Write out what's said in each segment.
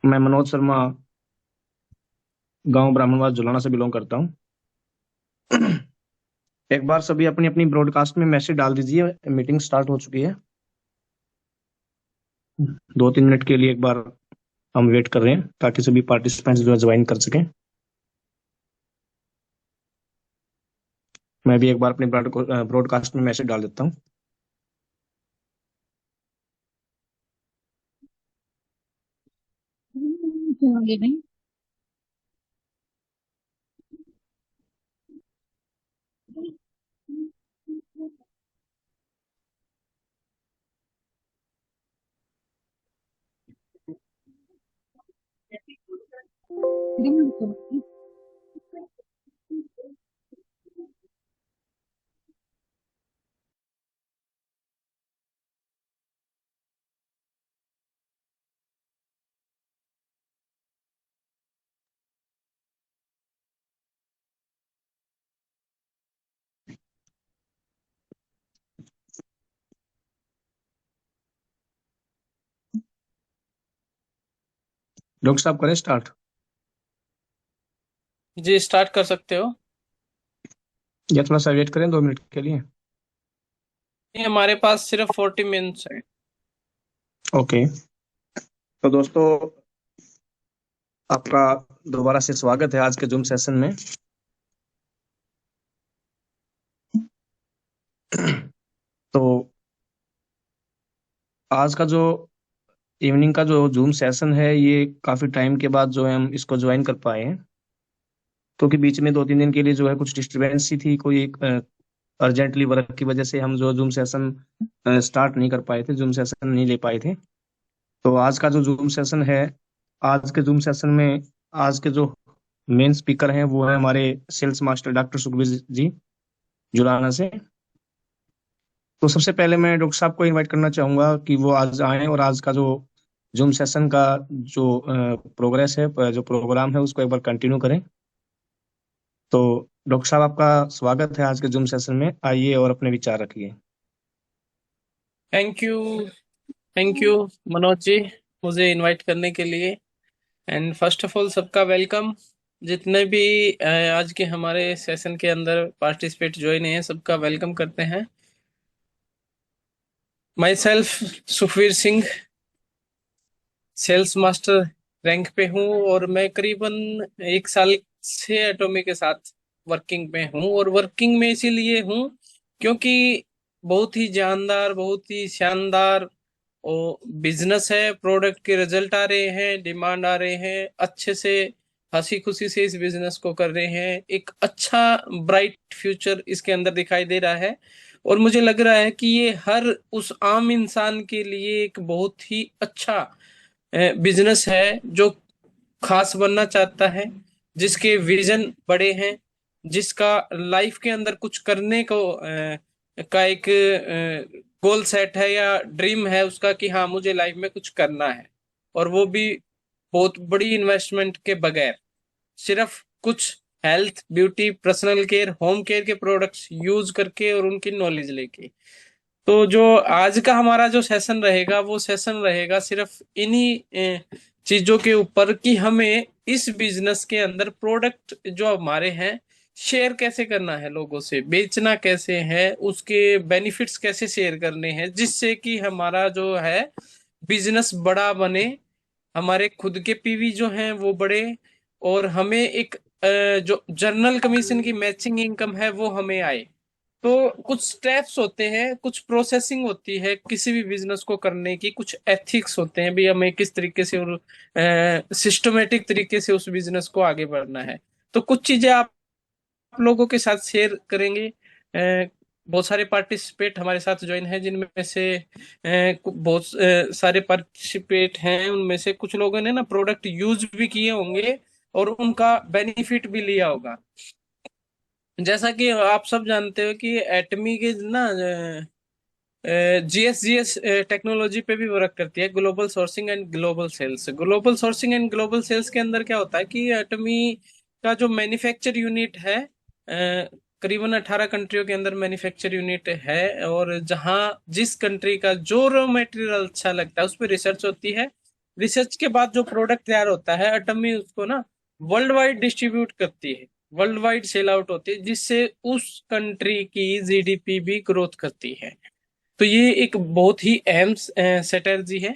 मैं मनोज शर्मा गांव ब्राह्मणवास जुलाना से बिलोंग करता हूँ। एक बार सभी अपनी अपनी ब्रॉडकास्ट में मैसेज डाल दीजिए, मीटिंग स्टार्ट हो चुकी है। 2-3 मिनट के लिए एक बार हम वेट कर रहे हैं ताकि सभी पार्टिसिपेंट्स जो है ज्वाइन कर सकें। मैं भी एक बार अपनी ब्रॉडकास्ट में मैसेज डाल देता हूँ। होंगे नहीं। डॉक्टर साहब करें स्टार्ट। जी स्टार्ट कर सकते हो। या थोड़ा सा वेट करें 2 मिनट के लिए। ये हमारे पास सिर्फ 40 मिनट्स है। ओके। तो दोस्तों, आपका दोबारा से स्वागत है आज के जूम सेशन में। तो आज का जो इवनिंग का जो जूम सेशन है, ये काफी टाइम के बाद जो है हम इसको ज्वाइन कर पाए हैं, क्योंकि बीच में 2-3 दिन के लिए जो है कुछ डिस्टरबेंस ही थी। कोई एक अर्जेंटली वर्क की वजह से हम जो जूम सेशन स्टार्ट नहीं कर पाए थे, जूम सेशन नहीं ले पाए थे। तो आज का जो जूम सेशन है, आज के जूम सेशन में आज के जो मेन स्पीकर हैं वो है हमारे sales master doctor Sukhbir ji, Julana से। तो सबसे पहले मैं डॉक्टर साहब को इनवाइट करना चाहूंगा कि वो आज आए और आज का जो जूम सेशन का जो प्रोग्रेस है, जो प्रोग्राम है, उसको एक बार कंटिन्यू करें। तो डॉक्टर साहब, आपका स्वागत है आज के जूम सेशन में। आइए और अपने विचार रखिए। Thank you. Thank you Manoj ji, मुझे इनवाइट करने के लिए। एंड फर्स्ट ऑफ ऑल सबका वेलकम। जितने भी आज के हमारे सेशन के अंदर पार्टिसिपेट ज्वाइन हैं, सबका वेलकम करते हैं। Myself Sukhvir Singh, sales master rank पे हूँ और मैं करीबन 1 साल से एटोमी के साथ वर्किंग में हूँ। और वर्किंग में इसीलिए हूँ क्योंकि बहुत ही जानदार, बहुत ही शानदार और बिजनेस है। प्रोडक्ट के रिजल्ट आ रहे हैं, डिमांड आ रहे हैं, अच्छे से हंसी खुशी से इस बिजनेस को कर रहे हैं। एक अच्छा ब्राइट फ्यूचर इसके अंदर दिखाई दे रहा है। और मुझे लग रहा है कि ये हर उस आम इंसान के लिए एक बहुत ही अच्छा बिजनेस है जो खास बनना चाहता है, जिसके विजन बड़े हैं, जिसका लाइफ के अंदर कुछ करने को का एक गोल सेट है या ड्रीम है उसका कि हाँ मुझे लाइफ में कुछ करना है। और वो भी बहुत बड़ी इन्वेस्टमेंट के बगैर, सिर्फ कुछ health, beauty, personal care, home care के प्रोडक्ट्स यूज करके और उनकी नॉलेज लेके। तो जो आज का हमारा जो सेशन रहेगा वो सेशन रहेगा सिर्फ इन्हीं चीजों के ऊपर कि हमें इस बिजनेस के अंदर प्रोडक्ट जो हमारे हैं शेयर कैसे करना है, लोगों से बेचना कैसे है, उसके बेनिफिट्स कैसे शेयर करने हैं, जिससे कि हमारा जो है बिजनेस बड़ा बने, हमारे खुद के पीवी जो हैं वो बढ़े और हमें एक जो जर्नल कमीशन की मैचिंग इनकम है वो हमें आए। तो कुछ स्टेप्स होते हैं, कुछ प्रोसेसिंग होती है किसी भी बिजनेस को करने की, कुछ एथिक्स होते हैं भी हमें किस तरीके से और सिस्टमेटिक तरीके से उस बिजनेस को आगे बढ़ना है। तो कुछ चीजें आप लोगों के साथ शेयर करेंगे। बहुत सारे पार्टिसिपेट हमारे साथ ज्वाइन हैं, जिनमें से बहुत सारे पार्टिसिपेट हैं, उनमें से कुछ लोगों ने ना प्रोडक्ट यूज भी किए होंगे और उनका बेनिफिट भी लिया होगा। जैसा कि आप सब जानते हो कि एटमी के ना जीएस टेक्नोलॉजी पे भी वर्क करती है, global sourcing and global sales. Global sourcing and global sales के अंदर क्या होता है कि एटमी का जो मैन्युफैक्चर यूनिट है, करीबन 18 कंट्रियों के अंदर मैन्युफैक्चर यूनिट है। और जहां जिस कंट्री का जो रॉ मटेरियल अच्छा लगता है उस पर रिसर्च होती है रिसर्च के बाद जो प्रोडक्ट तैयार होता है, एटमी उसको ना वर्ल्ड वाइड डिस्ट्रीब्यूट करती है, वर्ल्ड वाइड सेल आउट होती है, जिससे उस कंट्री की जीडीपी भी ग्रोथ करती है। तो ये एक बहुत ही अहम स्ट्रेटजी है।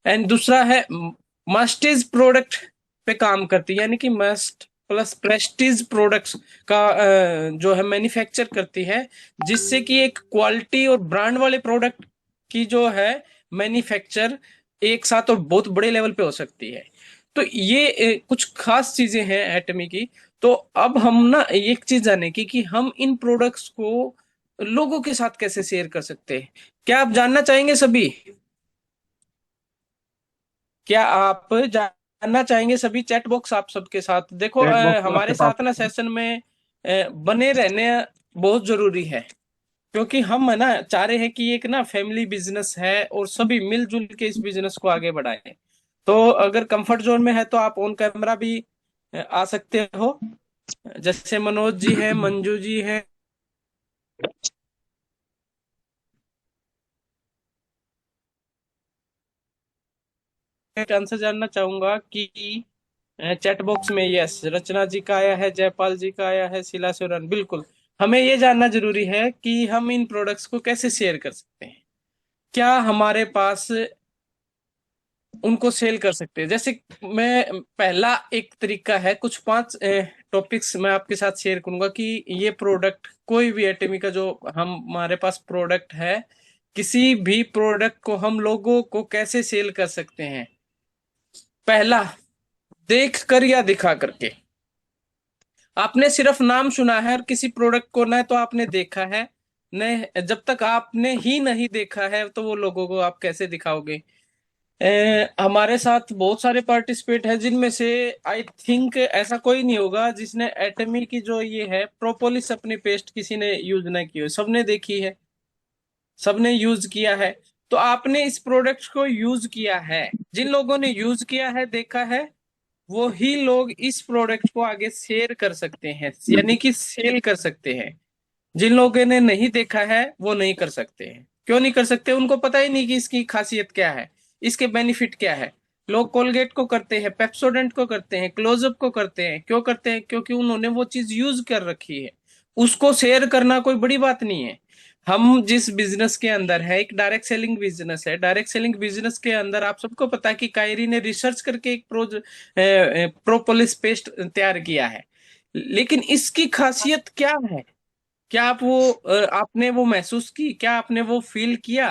एंड दूसरा है मस्टेज प्रोडक्ट पे काम करती है, यानी कि मस्ट प्लस प्रेस्टीज प्रोडक्ट्स का जो है मैन्युफैक्चर करती है, जिससे कि एक क्वालिटी और ब्रांड वाले प्रोडक्ट की जो है मैन्युफैक्चर एक साथ और बहुत बड़े लेवल पे हो सकती है। तो ये कुछ खास चीजें हैं एटमी की। तो अब हम ना एक चीज जाने की कि हम इन प्रोडक्ट्स को लोगों के साथ कैसे शेयर कर सकते हैं। क्या आप जानना चाहेंगे सभी? क्या आप जानना चाहेंगे सभी? चैट बॉक्स आप सबके साथ देखो, चैट बॉक्स तो आपके हमारे पास साथ ना सेशन में बने रहने बहुत जरूरी है, क्योंकि हम है ना चाह रहे हैं कि एक ना फैमिली बिजनेस है और सभी मिलजुल के इस बिजनेस को आगे बढ़ाएं। तो अगर कंफर्ट जोन में है तो आप ऑन कैमरा भी आ सकते हो, जैसे मनोज जी है, मंजू जी है। आंसर जानना चाहूंगा कि चैट बॉक्स में यस रचना जी का आया है, जयपाल जी का आया है, शीला सोरन। बिल्कुल, हमें ये जानना जरूरी है कि हम इन प्रोडक्ट्स को कैसे शेयर कर सकते हैं, क्या हमारे पास उनको सेल कर सकते हैं। जैसे मैं पहला एक तरीका है, कुछ 5 टॉपिक्स मैं आपके साथ शेयर करूंगा कि ये प्रोडक्ट कोई भी एटमी का जो हमारे पास प्रोडक्ट है, किसी भी प्रोडक्ट को हम लोगों को कैसे सेल कर सकते हैं। पहला, देख कर या दिखा करके। आपने सिर्फ नाम सुना है और किसी प्रोडक्ट को ना तो आपने देखा है, न जब तक आपने ही नहीं देखा है तो वो लोगों को आप कैसे दिखाओगे। हमारे साथ बहुत सारे पार्टिसिपेट हैं, जिनमें से आई थिंक ऐसा कोई नहीं होगा जिसने एटमी की जो ये है प्रोपोलिस अपनी पेस्ट किसी ने यूज ना की हो। सबने देखी है, सबने यूज किया है। तो आपने इस प्रोडक्ट को यूज किया है, जिन लोगों ने यूज किया है, देखा है, वो ही लोग इस प्रोडक्ट को आगे शेयर कर सकते हैं, यानी कि सेल कर सकते हैं। जिन लोगों ने नहीं देखा है वो नहीं कर सकते हैं। क्यों नहीं कर सकते? उनको पता ही नहीं कि इसकी खासियत क्या है, इसके बेनिफिट क्या है। लोग कोलगेट को करते हैं, पेप्सोडेंट को करते हैं, क्लोजअप को करते हैं। क्यों करते हैं? क्योंकि उन्होंने वो चीज यूज कर रखी है। उसको शेयर करना कोई बड़ी बात नहीं है। हम जिस बिजनेस के अंदर है, एक डायरेक्ट सेलिंग बिजनेस है, डायरेक्ट सेलिंग बिजनेस के अंदर आप सबको पता है कि कायरी ने रिसर्च करके एक प्रोपोलिस पेस्ट तैयार किया है। लेकिन इसकी खासियत क्या है? क्या आप वो आपने वो महसूस की? क्या आपने वो फील किया?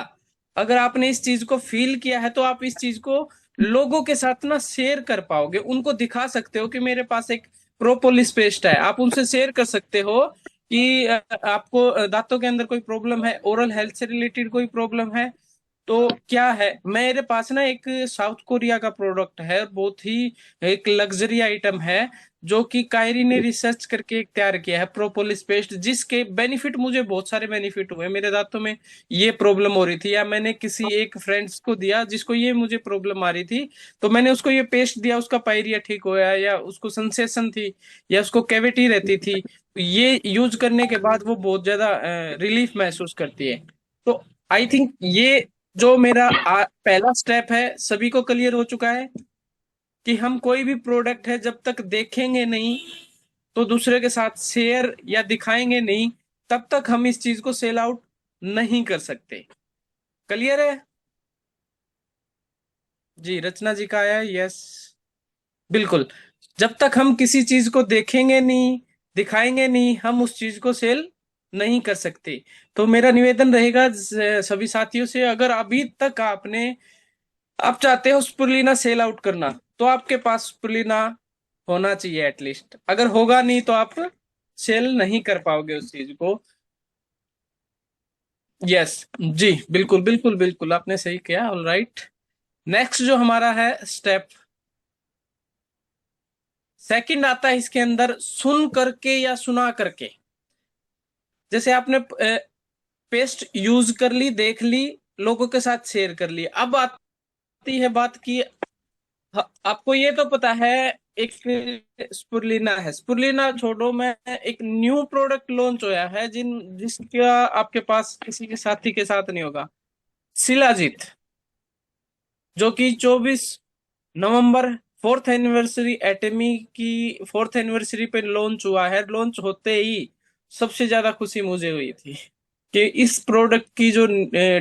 अगर आपने इस चीज को फील किया है तो आप इस चीज को लोगों के साथ ना शेयर कर पाओगे, उनको दिखा सकते हो कि मेरे पास एक प्रोपोलिस पेस्ट है। आप उनसे शेयर कर सकते हो कि आपको दांतों के अंदर कोई प्रॉब्लम है, ओरल हेल्थ से रिलेटेड कोई प्रॉब्लम है, तो क्या है, मेरे पास ना एक साउथ कोरिया का प्रोडक्ट है, बहुत ही एक लग्जरी आइटम है, जो कि कायरी ने रिसर्च करके एक तैयार किया है प्रोपोलिस पेस्ट, जिसके बेनिफिट, मुझे बहुत सारे बेनिफिट हुए। मेरे दांतों में ये प्रॉब्लम हो रही थी, या मैंने किसी एक फ्रेंड्स को दिया जिसको ये मुझे प्रॉब्लम आ रही थी, तो मैंने उसको ये पेस्ट दिया, उसका पायरिया ठीक हो गया, या उसको सेंसेशन थी, या उसको कैविटी रहती थी, ये यूज करने के बाद वो बहुत ज्यादा रिलीफ महसूस करती है। तो आई थिंक ये जो मेरा पहला स्टेप है सभी को क्लियर हो चुका है कि हम कोई भी प्रोडक्ट है जब तक देखेंगे नहीं, तो दूसरे के साथ शेयर या दिखाएंगे नहीं, तब तक हम इस चीज को सेल आउट नहीं कर सकते। क्लियर है? जी, रचना जी का आया है, यस। बिल्कुल, जब तक हम किसी चीज को देखेंगे नहीं, दिखाएंगे नहीं, हम उस चीज को सेल नहीं कर सकते। तो मेरा निवेदन रहेगा सभी साथियों से, अगर अभी तक आप चाहते हो स्पुरलिना सेल आउट करना, तो आपके पास स्पुरलिना होना चाहिए एटलीस्ट। अगर होगा नहीं तो आप सेल नहीं कर पाओगे उस चीज को। यस, जी, बिल्कुल बिल्कुल बिल्कुल, आपने सही किया। ऑल राइट, नेक्स्ट जो हमारा है स्टेप सेकंड आता है, इसके अंदर सुन करके या सुना करके। जैसे आपने पेस्ट यूज कर ली, देख ली, लोगों के साथ शेयर कर ली। अब आती है बात की, आपको ये तो पता है एक स्पुरलिना है, स्पुरलिना छोड़ो, मैं एक न्यू प्रोडक्ट लॉन्च होया है जिसका आपके पास किसी के साथी के साथ नहीं होगा, शिलाजीत, जो कि 24 नवंबर, फोर्थ एनिवर्सरी एटमी की, फोर्थ एनिवर्सरी पे लॉन्च हुआ है। लॉन्च होते ही सबसे ज्यादा खुशी मुझे हुई थी कि इस प्रोडक्ट की जो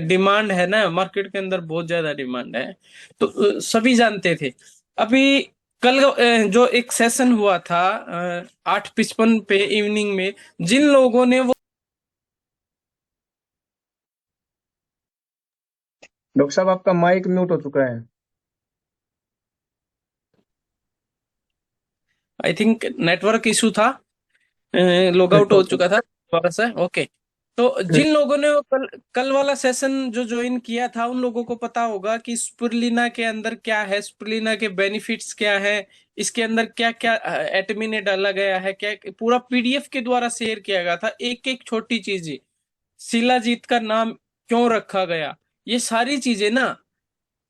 डिमांड है ना, मार्केट के अंदर बहुत ज्यादा डिमांड है। तो सभी जानते थे। अभी कल जो एक सेशन हुआ था 8:55 पे इवनिंग में, जिन लोगों ने वो, डॉक्टर साहब आपका माइक म्यूट हो चुका है। आई थिंक नेटवर्क इशू था, लॉग आउट हो ओके। चुका था दोबारा से। ओके। तो जिन लोगों ने वो कल कल वाला सेशन जो ज्वाइन किया था, उन लोगों को पता होगा कि स्पिरुलिना के अंदर क्या है, स्पिरुलिना के बेनिफिट्स क्या है, इसके अंदर क्या क्या एटमी ने डाला गया है, क्या पूरा पीडीएफ के द्वारा शेयर किया गया था। एक एक छोटी चीज, शिलाजीत का नाम क्यों रखा गया, ये सारी चीजें ना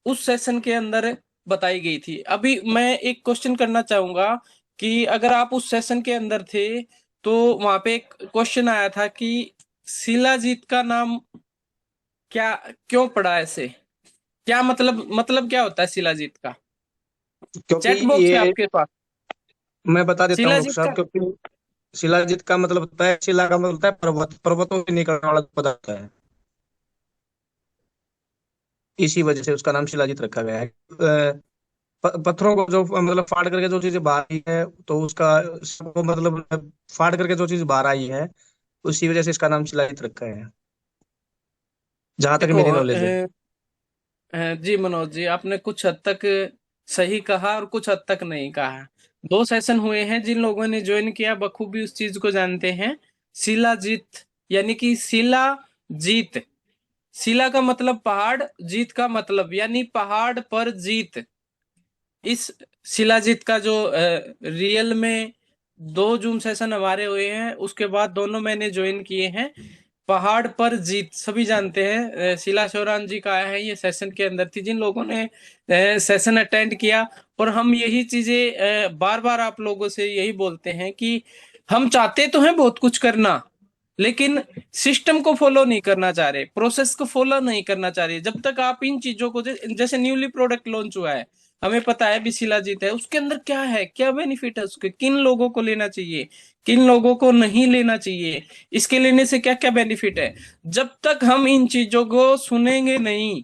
उस सेशन के अंदर बताई गई थी। अभी मैं एक क्वेश्चन करना चाहूंगा कि अगर आप उस सेशन के अंदर थे, तो वहां पे एक क्वेश्चन आया था कि शिलाजीत का नाम क्या क्यों पड़ा ऐसे, क्या मतलब क्या होता है शिलाजीत का? क्योंकि चैट बॉक्स है ये आपके पास। मैं बता देता हूँ डॉक्टर शिलाजीत साहब, का, क्योंकि शिलाजीत का मतलब होता है, शिला का मतलब होता है पर्वत, पर्वतों से निकलने वाला पदार्थ है। इसी वजह से उसका नाम शिलाजीत रखा गया है। पत्थरों को जो मतलब फाड़ करके जो चीजें बाहर आई है, तो उसका सबको मतलब फाड़ करके जो चीज बाहर आई है, उसी वजह से इसका नाम शिलाजीत रखा है, जहां तक देखो मेरी नॉलेज है। जी मनोज जी, आपने कुछ हद तक सही कहा और कुछ हद तक नहीं कहा। दो सेशन हुए हैं, जिन लोगों ने ज्वाइन किया बखूबी उस चीज को जानते हैं। शिलाजीत यानी कि शिला जीत, शिला का मतलब पहाड़, जीत का मतलब यानी पहाड़ पर जीत। इस शिलाजीत का जो रियल में दो जूम सेशन हमारे हुए हैं, उसके बाद दोनों मैंने ज्वाइन किए हैं। पहाड़ पर जीत सभी जानते हैं, शिला चौहान जी का आया है, ये सेशन के अंदर थी। जिन लोगों ने सेशन अटेंड किया, और हम यही चीजें बार बार आप लोगों से यही बोलते हैं कि हम चाहते तो हैं बहुत कुछ करना, लेकिन सिस्टम को फॉलो नहीं करना चाह रहे, प्रोसेस को फॉलो नहीं करना चाह रहे। जब तक आप इन चीजों को जैसे न्यूली प्रोडक्ट लॉन्च हुआ है, हमें पता है भी शिलाजीत है, उसके अंदर क्या है, क्या बेनिफिट है उसके, किन लोगों को लेना चाहिए, किन लोगों को नहीं लेना चाहिए, इसके लेने से क्या क्या बेनिफिट है। जब तक हम इन चीजों को सुनेंगे नहीं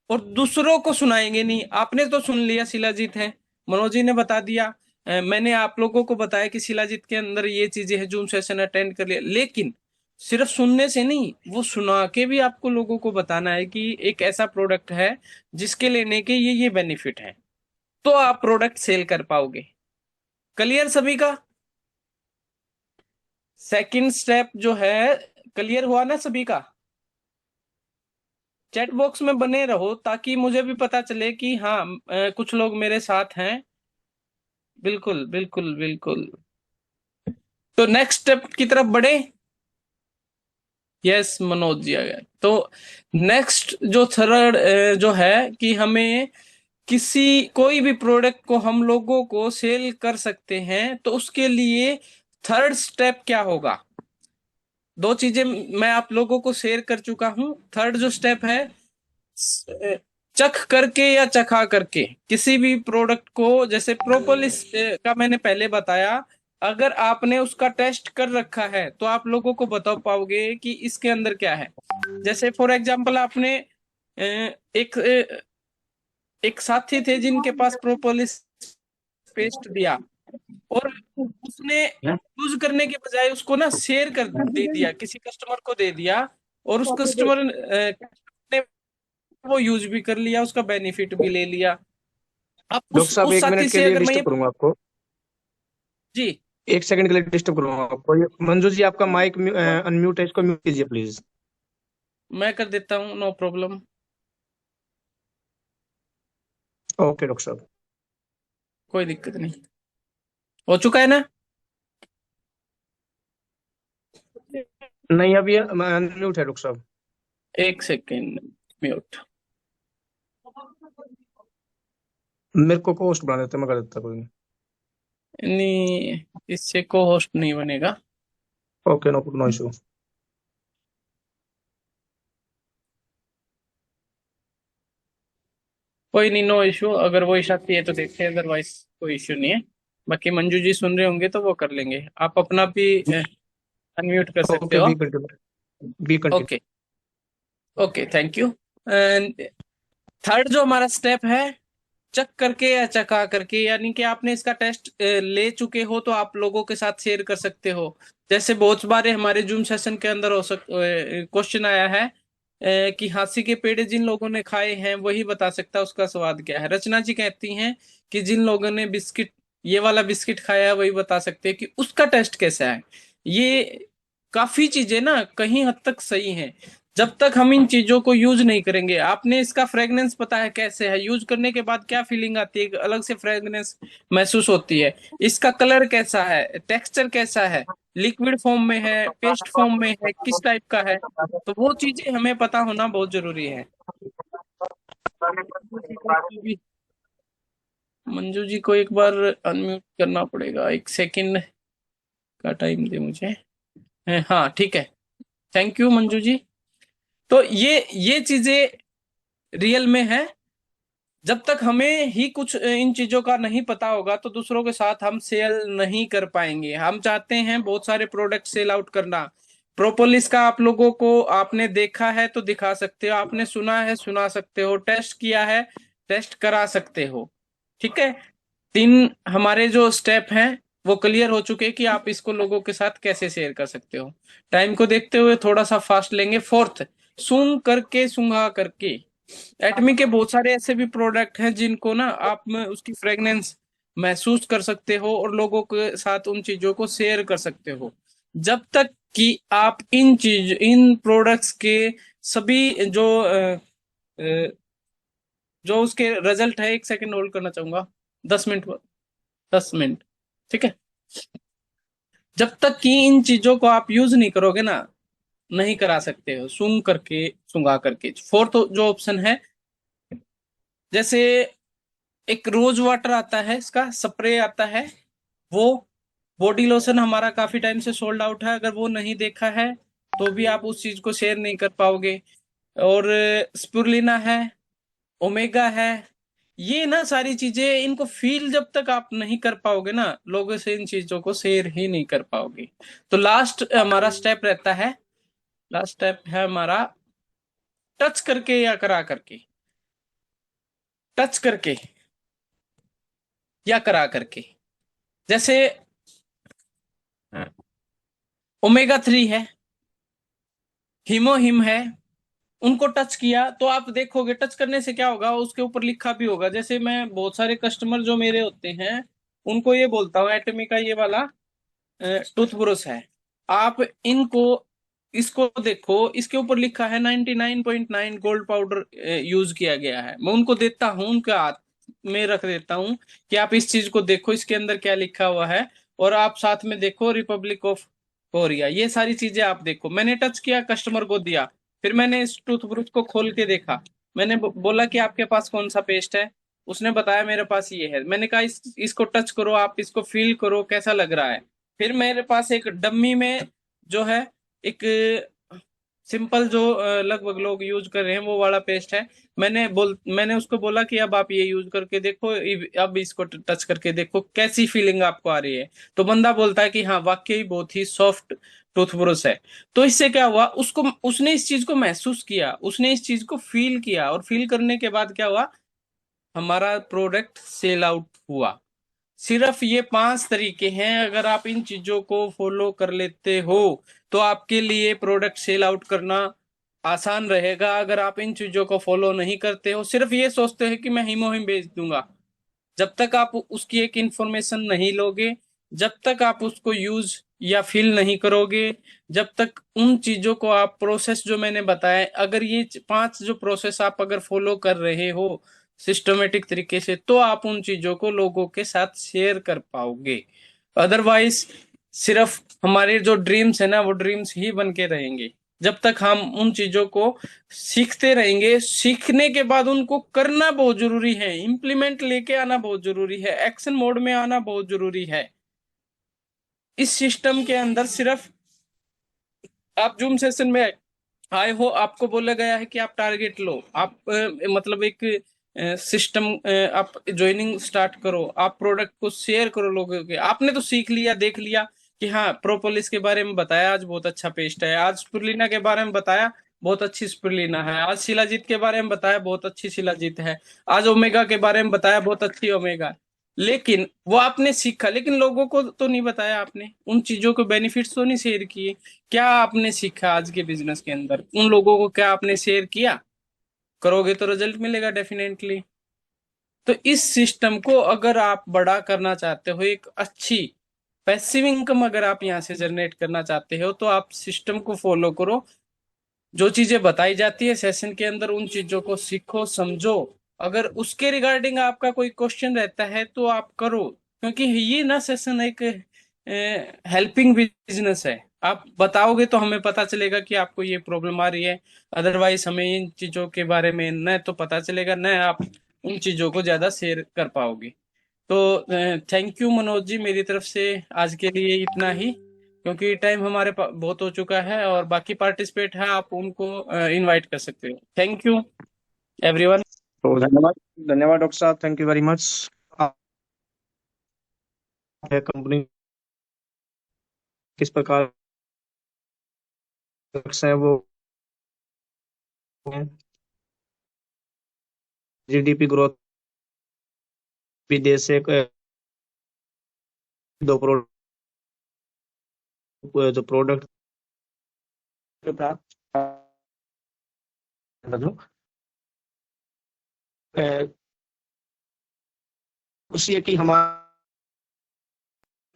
और दूसरों को सुनाएंगे नहीं, आपने तो सुन लिया शिलाजीत है, मनोज जी ने बता दिया, मैंने आप लोगों को बताया कि शिलाजीत के अंदर ये चीजें हैं, जूम सेशन अटेंड कर लिया, लेकिन सिर्फ सुनने से नहीं, वो सुना के भी आपको लोगों को बताना है कि एक ऐसा प्रोडक्ट है जिसके लेने के ये बेनिफिट है, तो आप प्रोडक्ट सेल कर पाओगे। क्लियर सभी का? सेकंड स्टेप जो है, क्लियर हुआ ना सभी का? चैट बॉक्स में बने रहो ताकि मुझे भी पता चले कि हाँ कुछ लोग मेरे साथ हैं। बिल्कुल बिल्कुल बिल्कुल। तो नेक्स्ट स्टेप की तरफ बढ़े। यस मनोज जी आ गया। तो नेक्स्ट जो थर्ड जो है कि हमें किसी कोई भी प्रोडक्ट को हम लोगों को सेल कर सकते हैं, तो उसके लिए थर्ड स्टेप क्या होगा? दो चीजें मैं आप लोगों को शेयर कर चुका हूं। थर्ड जो स्टेप है, चख करके या चखा करके किसी भी प्रोडक्ट को, जैसे प्रोपोलिस का मैंने पहले बताया, अगर आपने उसका टेस्ट कर रखा है तो आप लोगों को बता पाओगे कि इसके अंदर क्या है। जैसे फॉर एग्जांपल आपने एक साथी थे जिनके पास प्रोपोलिस पेस्ट दिया, और उसने यूज करने के बजाय उसको ना शेयर कर दे दिया, किसी कस्टमर को दे दिया, और उस कस्टमर ने वो यूज भी कर लिया, उसका बेनिफिट भी ले लिया। अब डॉक्टर साहब उस एक साथी मिनट के से लिए अगर मैं ये, डिस्टर्ब करूंगा आपको। जी, एक सेकंड के लिए डिस्टर्ब करूंगा आपको। मंजू जी आपका माइक अनम्यूट है, इसको म्यूट कीजिए प्लीज। मैं कर देता हूँ, नो प्रॉब्लम। ओके डॉक्टर साहब। कोई दिक्कत नहीं, हो चुका है ना? नहीं, अभी अनम्यूट है डॉक्टर साहब। एक सेकेंड, म्यूट। मेरे को होस्ट बना देते, मैं कर देता कोई नहीं। नहीं, इससे को होस्ट नहीं बनेगा। Okay, no no issue. कोई नहीं, नो इशू। अगर वो इशू आती है तो देखते हैं, अदरवाइज कोई इशू नहीं है। बाकी मंजू जी सुन रहे होंगे तो वो कर लेंगे। आप अपना भी अनम्यूट कर सकते ओके, हो। B continue, B continue. Okay. Okay, thank you. And third जो हमारा स्टेप है, चक करके या चका करके, यानी कि आपने इसका टेस्ट ले चुके हो तो आप लोगों के साथ शेयर कर सकते हो। जैसे बहुत बार हमारे जूम सेशन के अंदर हो क्वेश्चन आया है कि हांसी के पेड़ जिन लोगों ने खाए हैं वही बता सकता है उसका स्वाद क्या है। रचना जी कहती हैं कि जिन लोगों ने बिस्किट, ये वाला बिस्किट खाया है वही बता सकते हैं कि उसका टेस्ट कैसा है। ये काफी चीजें ना कहीं हद तक सही हैं। जब तक हम इन चीजों को यूज नहीं करेंगे, आपने इसका फ्रेग्रेंस पता है कैसे है, यूज करने के बाद क्या फीलिंग आती है, एक अलग से फ्रेग्रेंस महसूस होती है। इसका कलर कैसा है, टेक्सचर कैसा है, लिक्विड फॉर्म में है, पेस्ट फॉर्म में है, किस टाइप का है, तो वो चीजें हमें पता होना बहुत जरूरी है। मंजू जी को एक बार अनम्यूट करना पड़ेगा, एक सेकंड का टाइम दे मुझे। हाँ ठीक है, थैंक यू मंजू जी। तो ये चीजें रियल में है। जब तक हमें ही कुछ इन चीजों का नहीं पता होगा तो दूसरों के साथ हम सेल नहीं कर पाएंगे। हम चाहते हैं बहुत सारे प्रोडक्ट सेल आउट करना। प्रोपोलिस का आप लोगों को, आपने देखा है तो दिखा सकते हो, आपने सुना है सुना सकते हो, टेस्ट किया है टेस्ट करा सकते हो। ठीक है, तीन हमारे जो स्टेप हैं वो क्लियर हो चुके हैं कि आप इसको लोगों के साथ कैसे शेयर कर सकते हो। टाइम को देखते हुए थोड़ा सा फास्ट लेंगे। फोर्थ, सूंघ करके सूंघा करके। एटमी के बहुत सारे ऐसे भी प्रोडक्ट हैं जिनको ना आप में उसकी फ्रेग्रेंस महसूस कर सकते हो और लोगों के साथ उन चीजों को शेयर कर सकते हो। जब तक कि आप इन प्रोडक्ट्स के सभी जो उसके रिजल्ट है, एक सेकंड होल्ड करना चाहूंगा, 10 मिनट, 10 मिनट, ठीक है। जब तक कि इन चीजों को आप यूज नहीं करोगे ना, नहीं करा सकते हो सूंघ करके सूंघा करके। फोर्थ जो ऑप्शन है, जैसे एक रोज वाटर आता है, इसका स्प्रे आता है, वो बॉडी लोशन हमारा काफी टाइम से सोल्ड आउट है। अगर वो नहीं देखा है तो भी आप उस चीज को शेयर नहीं कर पाओगे। और स्पुरलिना है, ओमेगा है, ये ना सारी चीजें, इनको फील जब तक आप नहीं कर पाओगे ना, लोगों से इन चीजों को शेयर ही नहीं कर पाओगे। तो लास्ट हमारा स्टेप रहता है, लास्ट स्टेप है हमारा टच करके या करा करके। टच करके या करा करके। जैसे ओमेगा 3 है, हीमो हिम है, उनको टच किया तो आप देखोगे टच करने से क्या होगा, उसके ऊपर लिखा भी होगा। जैसे मैं बहुत सारे कस्टमर जो मेरे होते हैं उनको ये बोलता हूँ, एटमी का ये वाला टूथ ब्रश है, आप इनको, इसको देखो, इसके ऊपर लिखा है 99.9 गोल्ड पाउडर यूज किया गया है। मैं उनको देता हूँ, उनके हाथ में रख देता हूँ कि आप इस चीज को देखो, इसके अंदर क्या लिखा हुआ है। और आप साथ में देखो रिपब्लिक ऑफ कोरिया, ये सारी चीजें आप देखो। मैंने टच किया, कस्टमर को दिया, फिर मैंने इस टूथब्रश को खोल के देखा। मैंने बोला कि आपके पास कौन सा पेस्ट है, उसने बताया मेरे पास ये है। मैंने कहा इसको टच करो, आप इसको फील करो कैसा लग रहा है। फिर मेरे पास एक डम्मी में जो है, एक सिंपल जो लगभग लोग यूज कर रहे हैं वो वाला पेस्ट है। मैंने उसको बोला कि अब आप ये यूज करके देखो, अब इसको टच करके देखो कैसी फीलिंग आपको आ रही है। तो बंदा बोलता है कि हाँ वाकई बहुत ही सॉफ्ट टूथब्रश है। तो इससे क्या हुआ, उसको, उसने इस चीज को महसूस किया, उसने इस चीज को फील किया, और फील करने के बाद क्या हुआ, हमारा प्रोडक्ट सेल आउट हुआ। सिर्फ ये 5 तरीके हैं, अगर आप इन चीजों को फॉलो कर लेते हो तो आपके लिए प्रोडक्ट सेल आउट करना आसान रहेगा। अगर आप इन चीजों को फॉलो नहीं करते हो, सिर्फ ये सोचते हो कि मैं हिमोहिम बेच दूंगा, जब तक आप उसकी एक इंफॉर्मेशन नहीं लोगे, जब तक आप उसको यूज या फील नहीं करोगे, जब तक उन चीजों को आप प्रोसेस जो मैंने बताया, अगर ये 5 जो प्रोसेस आप अगर फॉलो कर रहे हो सिस्टमेटिक तरीके से, तो आप उन चीजों को लोगों के साथ शेयर कर पाओगे। अदरवाइज सिर्फ हमारे जो ड्रीम्स है ना, वो ड्रीम्स ही बन के रहेंगे। जब तक हम उन चीजों को सीखते रहेंगे, सीखने के बाद उनको करना बहुत जरूरी है, इम्प्लीमेंट लेके आना बहुत जरूरी है, एक्शन मोड में आना बहुत जरूरी है। इस सिस्टम के अंदर सिर्फ आप जूम सेशन में आए हो, आपको बोला गया है कि आप टारगेट लो, आप मतलब एक सिस्टम आप ज्वाइनिंग स्टार्ट करो, आप प्रोडक्ट को शेयर करो लोगों के। आपने तो सीख लिया, देख लिया कि हाँ प्रोपोलिस के बारे में बताया, आज बहुत अच्छा पेस्ट है। आज स्पिरुलिना के बारे में बताया, बहुत अच्छी स्पिरुलिना है। आज शिलाजीत के बारे में बताया, बहुत अच्छी शिलाजीत है। आज ओमेगा के बारे में बताया, बहुत अच्छी ओमेगा है। लेकिन वो आपने सीखा, लेकिन लोगों को तो नहीं बताया आपने, उन चीजों के बेनिफिट्स तो नहीं शेयर किए। क्या आपने सीखा आज के बिजनेस के अंदर, उन लोगों को क्या आपने शेयर किया? करोगे तो रिजल्ट मिलेगा डेफिनेटली। तो इस सिस्टम को अगर आप बड़ा करना चाहते हो, एक अच्छी पैसिव इनकम अगर आप यहाँ से जनरेट करना चाहते हो, तो आप सिस्टम को फॉलो करो। जो चीजें बताई जाती है सेशन के अंदर, उन चीजों को सीखो, समझो। अगर उसके रिगार्डिंग आपका कोई क्वेश्चन रहता है तो आप करो, क्योंकि ये ना सेशन एक हेल्पिंग बिजनेस है। आप बताओगे तो हमें पता चलेगा कि आपको ये प्रॉब्लम आ रही है, अदरवाइज हमें इन चीजों के बारे में न तो पता चलेगा, न आप उन चीजों को ज्यादा शेयर कर पाओगे। तो थैंक यू मनोज जी, मेरी तरफ से आज के लिए इतना ही, क्योंकि टाइम हमारे बहुत हो चुका है, और बाकी पार्टिसिपेट है आप उनको इनवाइट कर सकते हो। Thank you everyone. तो धन्यवाद, धन्यवाद डॉक्टर साहब, थैंक यू वेरी मच। आप कंपनी किस प्रकार है वो जीडीपी ग्रोथ भी देश से दो करोड़ जो प्रोडक्ट प्राप्त मतलब उसी है कि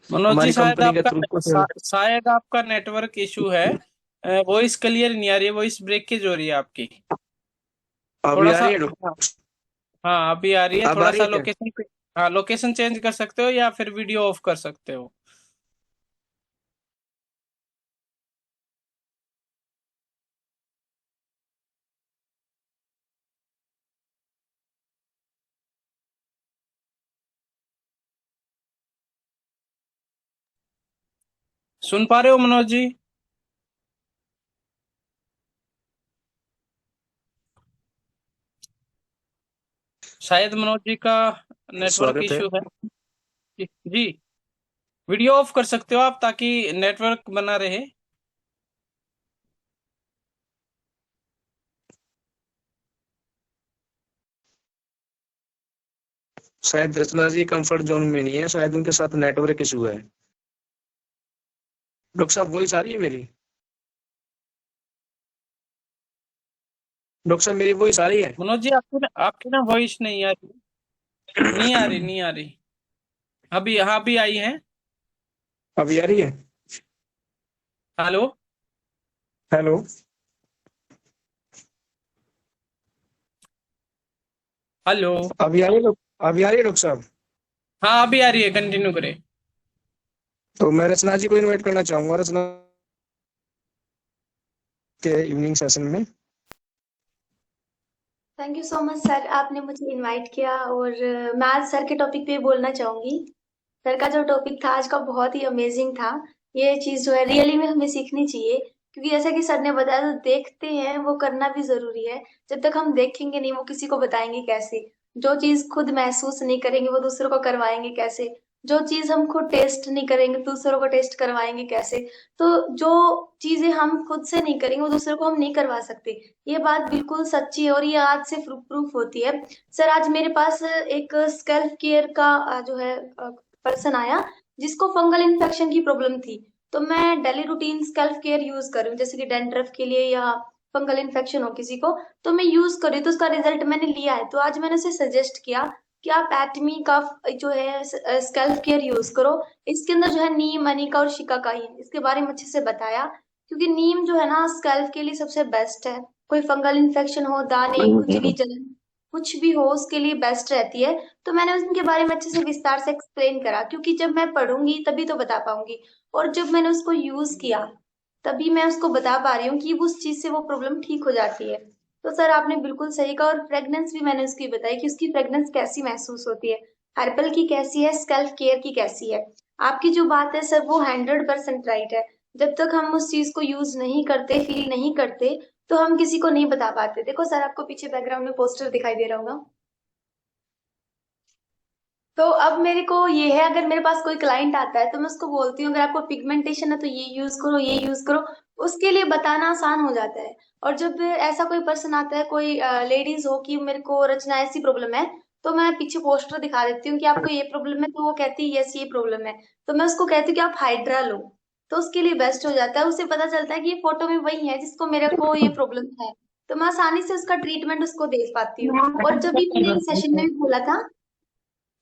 मनोज जी, हमारी कंपनी के थ्रू कुछ शायद आपका नेटवर्क इशू है। वॉइस क्लियर नहीं आ रही है, वॉइस ब्रेकेज हो रही है आपकी। अभी थोड़ा आ सा, रही है हाँ, हाँ अभी आ रही है। अब आ थोड़ा रही सा है क्या? लोकेशन, हाँ लोकेशन चेंज कर सकते हो या फिर वीडियो ऑफ कर सकते हो। सुन पा रहे हो मनोज जी? शायद मनोज जी का नेटवर्क स्वागत है। इशू है। जी, वीडियो ऑफ कर सकते हो आप, ताकि नेटवर्क बना रहे। शायद रचना जी कंफर्ट जोन में नहीं है, शायद उनके साथ नेटवर्क इशू है। डॉक्टर साहब वॉइस आ रही है मेरी? डॉक्टर साहब मेरी वॉइस आ रही है? मनोज जी, आपकी ना वॉइस नहीं आ रही, नहीं आ रही, नहीं आ रही। अभी, हाँ अभी आई है। अभी आ रही है? हेलो। हेलो। हेलो। अभी आ रही है अभी आ रही है डॉक्टर साहब? हाँ अभी आ रही है, कंटिन्यू करें। तो मैं रचना जी को इनवाइट करना चाहूंगा, रचना के इवनिंग सेशन में। Thank you so much sir, आपने मुझे इनवाइट किया। और मैं आज सर के टॉपिक पे बोलना चाहूंगी। सर का जो टॉपिक था आज का बहुत ही अमेजिंग था। ये चीज जो है रियली में हमें सीखनी चाहिए, क्योंकि जैसा कि सर ने बताया, तो देखते हैं वो करना भी जरूरी है। जब तक हम देखेंगे नहीं, वो किसी को बताएंगे कैसे? जो चीज खुद महसूस नहीं करेंगे, वो दूसरों को करवाएंगे कैसे? जो चीज हम खुद टेस्ट नहीं करेंगे, दूसरों को टेस्ट करवाएंगे कैसे? तो जो चीजें हम खुद से नहीं करेंगे, वो दूसरों को हम नहीं करवा सकते। ये बात बिल्कुल सच्ची है, और ये आज से प्रूफ होती है। सर आज मेरे पास एक सेल्फ केयर का जो है पर्सन आया, जिसको फंगल इन्फेक्शन की प्रॉब्लम थी। तो मैं daily routine self care use कर रही हूँ, जैसे कि डैंड्रफ के लिए या फंगल इन्फेक्शन हो किसी को, तो मैं यूज कर रही हूँ। तो उसका रिजल्ट मैंने लिया है, तो आज मैंने उसे सजेस्ट किया कि आप एटमी का जो है सेल्फ केयर यूज करो। इसके अंदर जो है नीम, अनिका और शिकाकाई, इसके बारे में अच्छे से बताया। क्योंकि नीम जो है ना, स्कैल्प के लिए सबसे बेस्ट है। कोई फंगल इन्फेक्शन हो, दाने, खुजली, जलन, कुछ भी हो, उसके लिए बेस्ट रहती है। तो मैंने उनके बारे में अच्छे से विस्तार से एक्सप्लेन करा, क्योंकि जब मैं पढ़ूंगी तभी तो बता पाऊंगी। और जब मैंने उसको यूज किया, तभी मैं उसको बता पा रही हूँ कि उस चीज से वो प्रॉब्लम ठीक हो जाती है। तो सर आपने बिल्कुल सही कहा। और फ्रेग्रेंस भी मैंने उसकी बताई कि उसकी फ्रेग्रेंस कैसी महसूस होती है, हर्बल की कैसी है, स्कैल्प केयर की कैसी है। आपकी जो बात है सर, वो 100% राइट है। जब तक हम उस चीज को यूज नहीं करते, फील नहीं करते, तो हम किसी को नहीं बता पाते। देखो सर, आपको पीछे बैकग्राउंड में पोस्टर दिखाई दे रहा होगा। तो अब मेरे को ये है, अगर मेरे पास कोई क्लाइंट आता है तो मैं उसको बोलती हूँ अगर आपको पिगमेंटेशन है तो ये यूज करो, ये यूज करो। उसके लिए बताना आसान हो जाता है। और जब ऐसा कोई पर्सन आता है, कोई लेडीज हो कि मेरे को रचना ऐसी प्रॉब्लम है, तो मैं पीछे पोस्टर दिखा देती हूँ कि आपको ये प्रॉब्लम है, तो वो कहती है यस ये प्रॉब्लम है। तो मैं उसको कहती हूँ कि आप हाइड्रा लो। तो उसके लिए बेस्ट हो जाता है, उसे पता चलता है कि ये फोटो में वही है जिसको मेरे को ये प्रॉब्लम है। तो मैं आसानी से उसका ट्रीटमेंट उसको दे पाती हूँ। और जब भी मैंने सेशन में भी बोला था,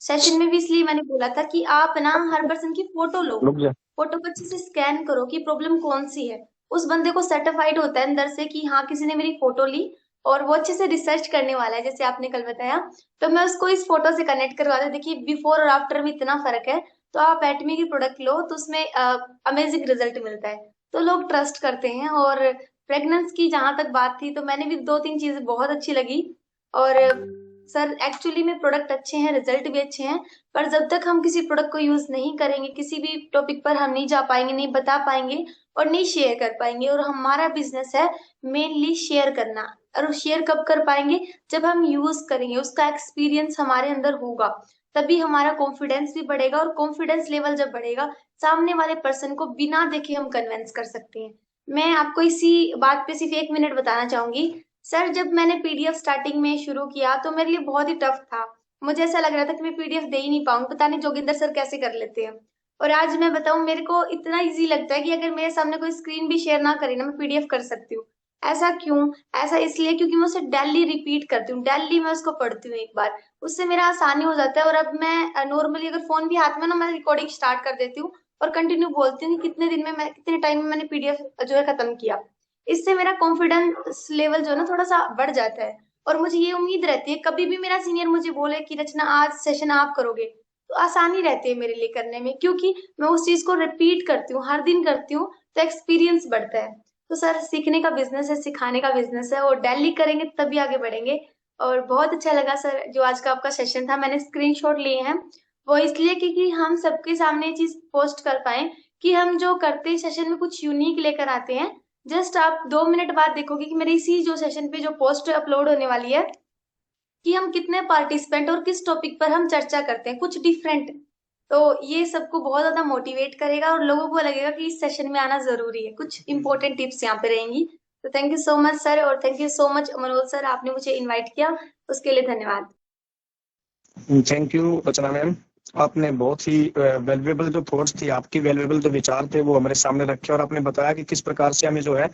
सेशन में भी इसलिए मैंने बोला था कि आप ना हर पर्सन की फोटो लो। रुक जा। फोटो को अच्छे से स्कैन करो कि प्रॉब्लम कौन सी है। उस बंदे को सर्टिफाइड होता है अंदर से कि हाँ किसी ने मेरी फोटो ली और वो अच्छे से रिसर्च करने वाला है, जैसे आपने कल बताया। तो मैं उसको इस फोटो से कनेक्ट करवा दूं, देखिए बिफोर और आफ्टर में इतना फर्क है। तो आप एटमी की प्रोडक्ट लो तो उसमें अमेजिंग रिजल्ट मिलता है। तो लोग ट्रस्ट करते हैं। और फ्रेगनेंस की जहां तक बात थी, तो मैंने भी दो तीन चीजें बहुत अच्छी लगी। और सर एक्चुअली में प्रोडक्ट अच्छे हैं, रिजल्ट भी अच्छे हैं। पर जब तक हम किसी प्रोडक्ट को यूज नहीं करेंगे, किसी भी टॉपिक पर हम नहीं जा पाएंगे, नहीं बता पाएंगे और नहीं शेयर कर पाएंगे। और हमारा बिजनेस है मेनली शेयर करना। और शेयर कब कर पाएंगे? जब हम यूज करेंगे, उसका एक्सपीरियंस हमारे अंदर होगा, तभी हमारा कॉन्फिडेंस भी बढ़ेगा। और कॉन्फिडेंस लेवल जब बढ़ेगा, सामने वाले पर्सन को बिना देखे हम कन्विंस कर सकते हैं। मैं आपको इसी बात पे सिर्फ 1 मिनट बताना चाहूंगी। सर जब मैंने पीडीएफ स्टार्टिंग में शुरू किया तो मेरे लिए बहुत ही टफ था। मुझे ऐसा लग रहा था कि मैं पीडीएफ दे ही नहीं पाऊंगी, पता नहीं जोगिंदर सर कैसे कर लेते हैं। और आज मैं बताऊं, मेरे को इतना इजी लगता है कि अगर मेरे सामने कोई स्क्रीन भी शेयर ना करे ना, मैं पीडीएफ कर सकती हूँ। ऐसा क्यों? ऐसा इसलिए क्योंकि मैं उसे डेली रिपीट करती हूँ, डेली मैं उसको पढ़ती हूँ एक बार। उससे मेरा आसानी हो जाता है। और अब मैं नॉर्मली अगर फोन भी हाथ में ना, मैं रिकॉर्डिंग स्टार्ट कर देती हूँ और कंटिन्यू बोलती हूँ कि कितने दिन में मैं, कितने टाइम में मैंने पीडीएफ जो है खत्म किया। इससे मेरा कॉन्फिडेंस लेवल जो है ना थोड़ा सा बढ़ जाता है। और मुझे ये उम्मीद रहती है, कभी भी मेरा सीनियर मुझे बोले कि रचना आज सेशन आप करोगे, तो आसानी रहती है मेरे लिए करने में, क्योंकि मैं उस चीज को रिपीट करती हूँ, हर दिन करती हूँ। तो एक्सपीरियंस बढ़ता है। तो सर सीखने का बिजनेस है, सिखाने का बिजनेस है, और डेली करेंगे तभी आगे बढ़ेंगे। और बहुत अच्छा लगा सर जो आज का आपका सेशन था, मैंने स्क्रीनशॉट लिए हैं। वो इसलिए क्योंकि हम सबके सामने ये चीज पोस्ट कर पाए कि हम जो करते हैं सेशन में कुछ यूनिक लेकर आते हैं। जस्ट आप 2 मिनट बाद देखोगे कि मेरे इसी जो सेशन पे जो पोस्ट अपलोड होने वाली है, कि हम कितने पार्टिसिपेंट और किस टॉपिक पर हम चर्चा करते हैं, कुछ डिफरेंट। तो ये सबको बहुत ज्यादा मोटिवेट करेगा और लोगों को लगेगा कि इस सेशन में आना जरूरी है। कुछ इंपॉर्टेंट टिप्स यहाँ पे रहेंगी। तो thank you so much sir, और thank you so much Manoj sir, आपने मुझे इनवाइट किया, उसके लिए धन्यवाद। Thank you Rachna ma'am. आपने बहुत ही वैल्यूएबल जो थॉट्स थी, आपकी वैल्यूएबल जो विचार थे, वो हमारे सामने रखे और आपने बताया कि किस प्रकार से हमें जो है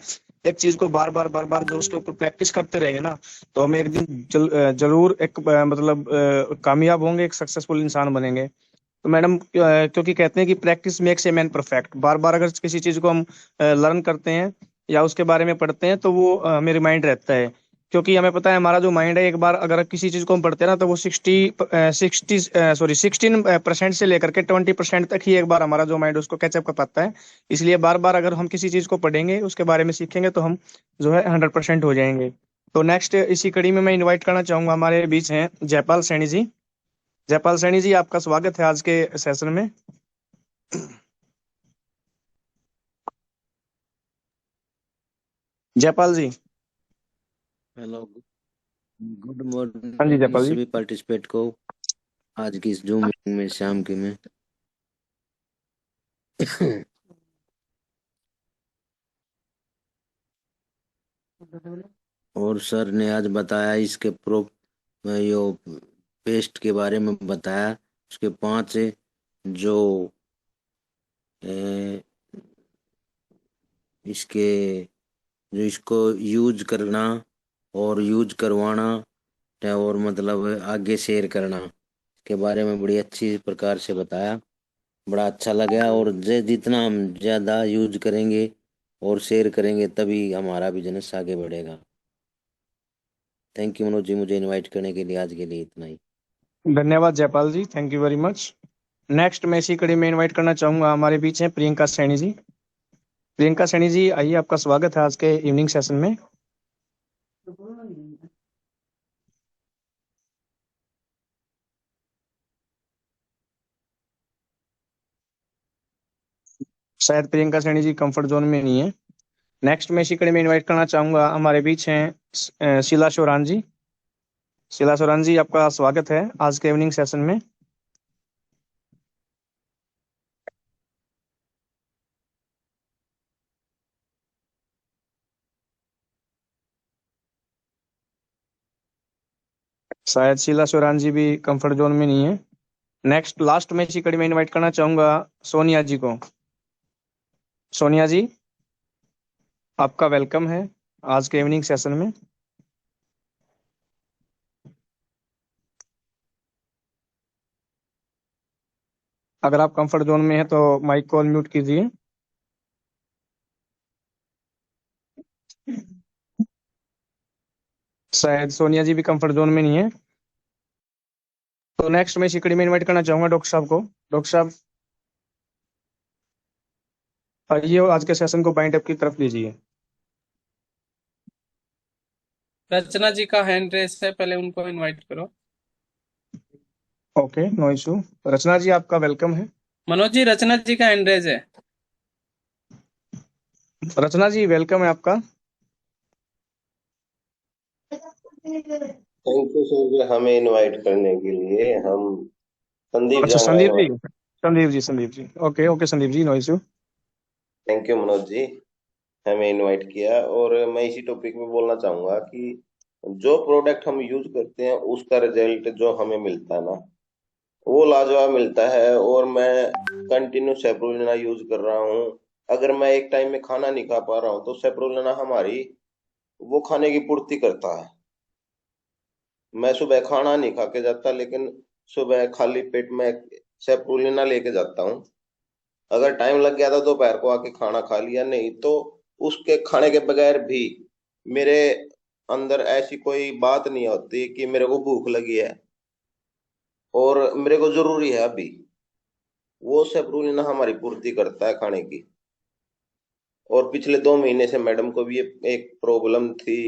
एक चीज को बार बार जो उसके ऊपर प्रैक्टिस करते रहेंगे ना, तो हम एक दिन जरूर एक मतलब कामयाब होंगे, एक सक्सेसफुल इंसान बनेंगे। तो मैडम क्योंकि कहते हैं कि practice makes a man perfect. बार बार अगर किसी चीज को हम लर्न करते हैं या उसके बारे में पढ़ते हैं तो वो हमें रिमाइंड रहता है। क्योंकि हमें पता है हमारा जो माइंड है, एक बार अगर किसी चीज को हम पढ़ते हैं ना, तो वो 16% से लेकर के 20% तक ही एक बार हमारा जो माइंड उसको कैचअप कर पाता है। इसलिए बार बार अगर हम किसी चीज को पढ़ेंगे, उसके बारे में सीखेंगे, तो हम जो है 100% हो जाएंगे। तो नेक्स्ट इसी कड़ी में मैं इनवाइट करना चाहूंगा, हमारे बीच हैं जयपाल सैनी जी। जयपाल सैनी जी, आपका स्वागत है आज के सेशन में। जयपाल जी। हेलो, गुड हाँ जी मॉर्निंग जयपाल जी। सभी पार्टिसिपेट को आज की इस जूम मीटिंग में शाम के में। और सर ने आज बताया इसके प्रो यो पेस्ट के बारे में बताया, उसके 5 जो ए, इसके जो इसको यूज करना और यूज करवाना और मतलब आगे शेयर करना के बारे में बड़ी अच्छी प्रकार से बताया। बड़ा अच्छा लगा। और जितना हम ज्यादा यूज करेंगे और शेयर करेंगे तभी हमारा बिजनेस आगे बढ़ेगा। थैंक यू मनोज जी, मुझे इनवाइट करने के लिए। आज के लिए इतना ही। धन्यवाद Jaipal ji, thank you very much. Next मैं इसी कड़ी में इनवाइट करना चाहूंगा, हमारे बीच हैं प्रियंका सैनी जी। प्रियंका सैनी जी आइए, आपका स्वागत है आज के इवनिंग सेशन में। शायद प्रियंका सैनी जी कंफर्ट जोन में नहीं है। नेक्स्ट मैं इसी कड़ी में इनवाइट करना चाहूंगा, हमारे बीच हैं शीला शोरान जी। शीला शोरान जी, आपका स्वागत है आज के इवनिंग सेशन में। शायद शीला शिवरान जी भी कंफर्ट जोन में नहीं है। नेक्स्ट लास्ट में इसी कड़ी में इनवाइट करना चाहूंगा सोनिया जी को। सोनिया जी, आपका वेलकम है आज के इवनिंग सेशन में। अगर आप कंफर्ट जोन में हैं तो माइक को अनम्यूट कीजिए। शायद सोनिया जी भी कंफर्ट जोन में नहीं है। तो नेक्स्ट मैं इसी कड़ी में इनवाइट करना चाहूंगा डॉक्टर साहब को। डॉक्टर साहब आइए और आज के सेशन को बाइंड अप की तरफ लीजिए। रचना जी का हैंड रेस है, पहले उनको इनवाइट करो। Okay, no issue. Rachna ji, आपका वेलकम है। मनोज जी, रचना जी का हैंड रेस है। रचना जी, वेलकम है आपका। थैंक यू सर जी हमें इनवाइट करने के लिए। हम संदीप अच्छा, Jangra Sandeep ji. Invite. Sandeep ji, okay okay Sandeep ji, no issue. Thank you Manoj ji, हमें इनवाइट किया। और मैं इसी टॉपिक में बोलना चाहूंगा कि जो प्रोडक्ट हम यूज करते हैं उसका रिजल्ट जो हमें मिलता है ना, वो लाजवाब मिलता है। और मैं कंटिन्यू सेप्रोलिना यूज कर रहा हूँ। अगर मैं एक टाइम में खाना नहीं खा पा रहा हूँ तो सेप्रोलिना हमारी वो खाने की पूर्ति करता है। मैं सुबह खाना नहीं खा के जाता, लेकिन सुबह खाली पेट में सेप्रुलिना लेके जाता हूँ। अगर टाइम लग गया था दोपहर को आके खाना खा लिया, नहीं तो उसके खाने के बगैर भी मेरे अंदर ऐसी कोई बात नहीं होती कि मेरे को भूख लगी है और मेरे को जरूरी है अभी। वो सेप्रुलिना हमारी पूर्ति करता है खाने की। और पिछले 2 महीने से मैडम को भी एक प्रॉब्लम थी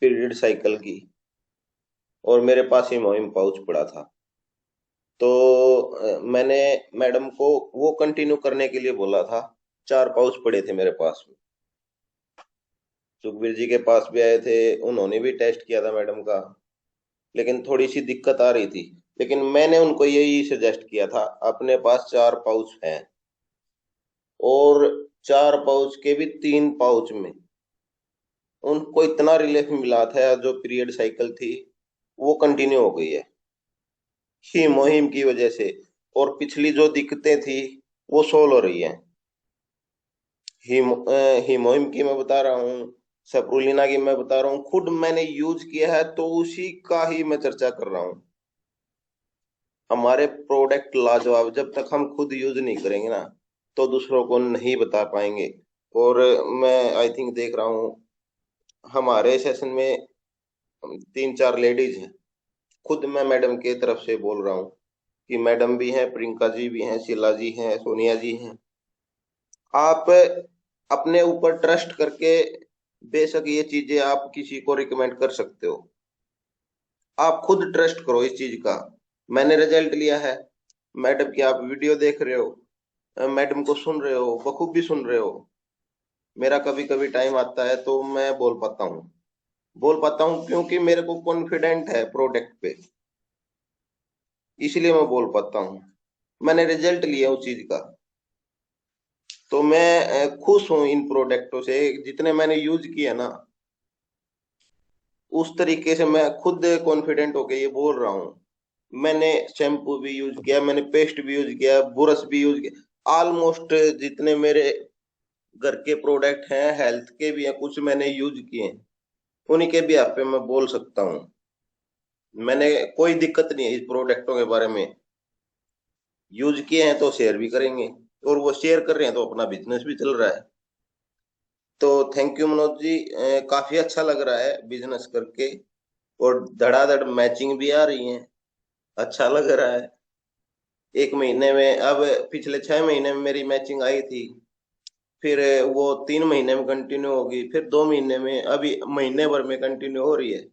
पीरियड साइकिल की, और मेरे पास ही मोइम पाउच पड़ा था। तो मैंने मैडम को वो कंटिन्यू करने के लिए बोला था। 4 पाउच पड़े थे मेरे पास में। सुखबीर जी के पास भी आए थे, उन्होंने भी टेस्ट किया था मैडम का, लेकिन थोड़ी सी दिक्कत आ रही थी। लेकिन मैंने उनको यही सजेस्ट किया था, अपने पास 4 पाउच हैं। और 4 पाउच के भी 3 पाउच में उनको इतना रिलीफ मिला था, जो पीरियड साइकिल थी वो कंटिन्यू हो गई है ही मुहिम की वजह से। और पिछली जो दिक्कतें थी वो सोल्व हो रही है। हीमोहिम की मैं बता रहा हूँ, सप्रुलिना की मैं बता रहा हूँ, खुद मैंने यूज किया है तो उसी का ही मैं चर्चा कर रहा हूँ। हमारे प्रोडक्ट लाजवाब, जब तक हम खुद यूज नहीं करेंगे ना तो दूसरों को नहीं बता पाएंगे। और मैं आई थिंक देख रहा हूँ हमारे सेशन में 3-4 लेडीज हैं। खुद मैं मैडम के तरफ से बोल रहा हूँ कि मैडम भी हैं, प्रियंका जी भी हैं, शीला जी हैं, सोनिया जी हैं। आप अपने ऊपर ट्रस्ट करके बेशक ये चीजें आप किसी को रिकमेंड कर सकते हो। आप खुद ट्रस्ट करो इस चीज का। मैंने रिजल्ट लिया है। मैडम की आप वीडियो देख रहे हो, मैडम को सुन रहे हो, बखूबी सुन रहे हो। मेरा कभी कभी टाइम आता है तो मैं बोल पाता हूँ क्योंकि मेरे को कॉन्फिडेंट है प्रोडक्ट पे, इसलिए मैं बोल पाता हूँ। मैंने रिजल्ट लिया उस चीज का। तो मैं खुश हूँ इन प्रोडक्टों से, जितने मैंने यूज किया ना उस तरीके से मैं खुद कॉन्फिडेंट होके ये बोल रहा हूँ। मैंने शैम्पू भी यूज किया, मैंने पेस्ट भी यूज किया, ब्रश भी यूज किया। ऑलमोस्ट जितने मेरे घर के प्रोडक्ट हैं, हेल्थ के भी हैं, कुछ मैंने यूज किए हैं। उन्हीं के भी आप पे मैं बोल सकता हूँ। मैंने कोई दिक्कत नहीं है इस प्रोडक्टों के बारे में। यूज किए हैं तो शेयर भी करेंगे, और वो शेयर कर रहे हैं तो अपना बिजनेस भी चल रहा है। तो थैंक यू मनोज जी, काफी अच्छा लग रहा है बिजनेस करके। और धड़ाधड़ मैचिंग भी आ रही है, अच्छा लग रहा है। एक महीने में, अब पिछले 6 महीने में मेरी मैचिंग आई थी, फिर वो 3 महीने में कंटिन्यू होगी, फिर 2 महीने में, अभी महीने भर में कंटिन्यू हो रही है।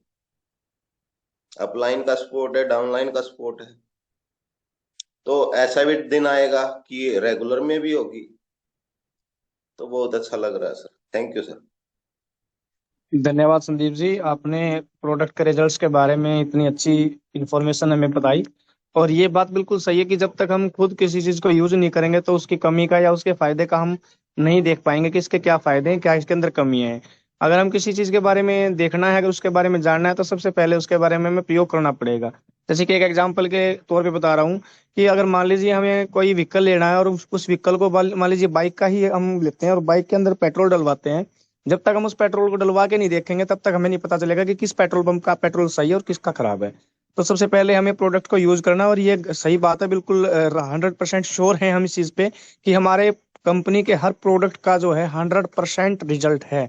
अपलाइन का सपोर्ट है, डाउनलाइन का सपोर्ट है। तो ऐसा भी दिन आएगा कि रेगुलर में भी होगी। तो बहुत अच्छा लग रहा है सर। Thank you sir. धन्यवाद संदीप जी, आपने प्रोडक्ट के रिजल्ट्स के बारे में इतनी अच्छी इंफॉर्मेशन हमें बताई। और ये बात बिल्कुल सही है कि जब तक हम खुद किसी चीज को यूज नहीं करेंगे तो उसकी कमी का या उसके फायदे का हम नहीं देख पाएंगे कि इसके क्या फायदे हैं, क्या इसके अंदर कमी है। अगर हम किसी चीज के बारे में देखना है, अगर उसके बारे में जानना है, तो सबसे पहले उसके बारे में हमें प्रयोग करना पड़ेगा। जैसे कि एक एग्जांपल के तौर पे बता रहा हूँ कि अगर मान लीजिए हमें कोई व्हीकल लेना है और उस व्हीकल को मान लीजिए बाइक का ही हम लेते हैं और बाइक के अंदर पेट्रोल डलवाते हैं। जब तक हम उस पेट्रोल को डलवा के नहीं देखेंगे तब तक हमें नहीं पता चलेगा कि किस पेट्रोल पंप का पेट्रोल सही है और किसका खराब है। तो सबसे पहले हमें प्रोडक्ट को यूज करना, और ये सही बात है, बिल्कुल 100% श्योर है हम इस चीज पे कि हमारे कंपनी के हर प्रोडक्ट का जो है 100% रिजल्ट है।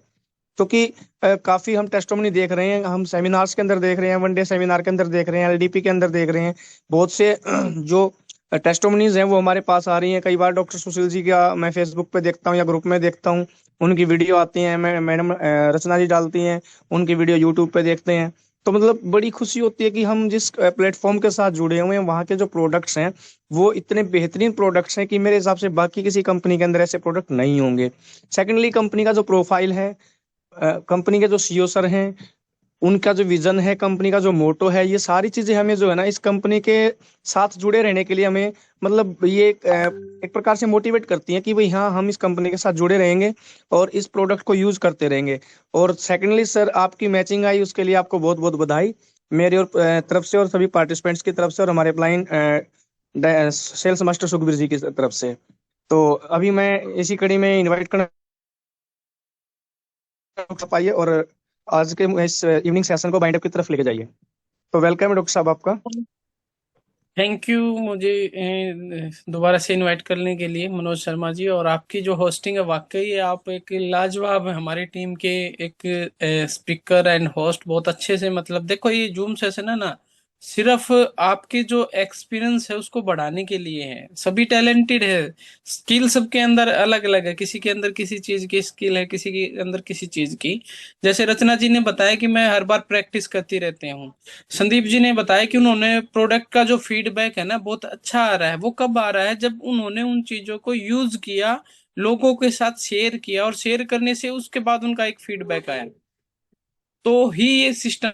क्योंकि काफी हम टेस्टोमनी देख रहे हैं, हम सेमिनार्स के अंदर देख रहे हैं, वन डे सेमिनार के अंदर देख रहे हैं, एलडीपी के अंदर देख रहे हैं। बहुत से जो टेस्टोमनीज हैं वो हमारे पास आ रही हैं। कई बार डॉक्टर सुशील जी का मैं फेसबुक पे देखता हूँ या ग्रुप में देखता हूँ, उनकी वीडियो आती है, मैडम रचना जी डालती हैं, उनकी वीडियो यूट्यूब पे देखते हैं। तो मतलब बड़ी खुशी होती है कि हम जिस प्लेटफॉर्म के साथ जुड़े हुए हैं वहाँ के जो प्रोडक्ट्स हैं वो इतने बेहतरीन प्रोडक्ट्स हैं कि मेरे हिसाब से बाकी किसी कंपनी के अंदर ऐसे प्रोडक्ट नहीं होंगे। सेकेंडली, कंपनी का जो प्रोफाइल है, कंपनी के जो सीईओ सर हैं, उनका जो विजन है, कंपनी का जो मोटो है, ये सारी चीजें हमें जो है ना इस कंपनी के साथ जुड़े रहने के लिए हमें मतलब ये एक प्रकार से मोटिवेट करती हैं कि भाई हाँ, हम इस कंपनी के साथ जुड़े रहेंगे और इस प्रोडक्ट को यूज करते रहेंगे। और सेकेंडली सर, आपकी मैचिंग आई उसके लिए आपको बहुत बहुत बधाई मेरी और तरफ से और सभी पार्टिसिपेंट्स की तरफ से और हमारे upline sales master Sukhbir ji की तरफ से। तो अभी मैं इसी कड़ी में इनवाइट करना पाइए और आज के इस इवनिंग सेशन को बाइंड अप की तरफ लेके जाइए। तो वेलकम है डॉक्टर साहब आपका। थैंक यू मुझे दोबारा से इनवाइट करने के लिए मनोज शर्मा जी। और आपकी जो होस्टिंग है, वाकई आप एक लाजवाब है, हमारी टीम के एक स्पीकर एंड होस्ट बहुत अच्छे से। मतलब देखो, ये जूम सेशन है ना, सिर्फ आपके जो एक्सपीरियंस है उसको बढ़ाने के लिए है। सभी टैलेंटेड है, स्किल सबके अंदर अलग अलग है, किसी के अंदर किसी चीज की स्किल है, किसी के अंदर किसी चीज की। जैसे रचना जी ने बताया कि मैं हर बार प्रैक्टिस करती रहती हूँ। संदीप जी ने बताया कि उन्होंने प्रोडक्ट का जो फीडबैक है ना बहुत अच्छा आ रहा है। वो कब आ रहा है? जब उन्होंने उन चीजों को यूज किया, लोगों के साथ शेयर किया, और शेयर करने से उसके बाद उनका एक फीडबैक आया, तो ही ये सिस्टम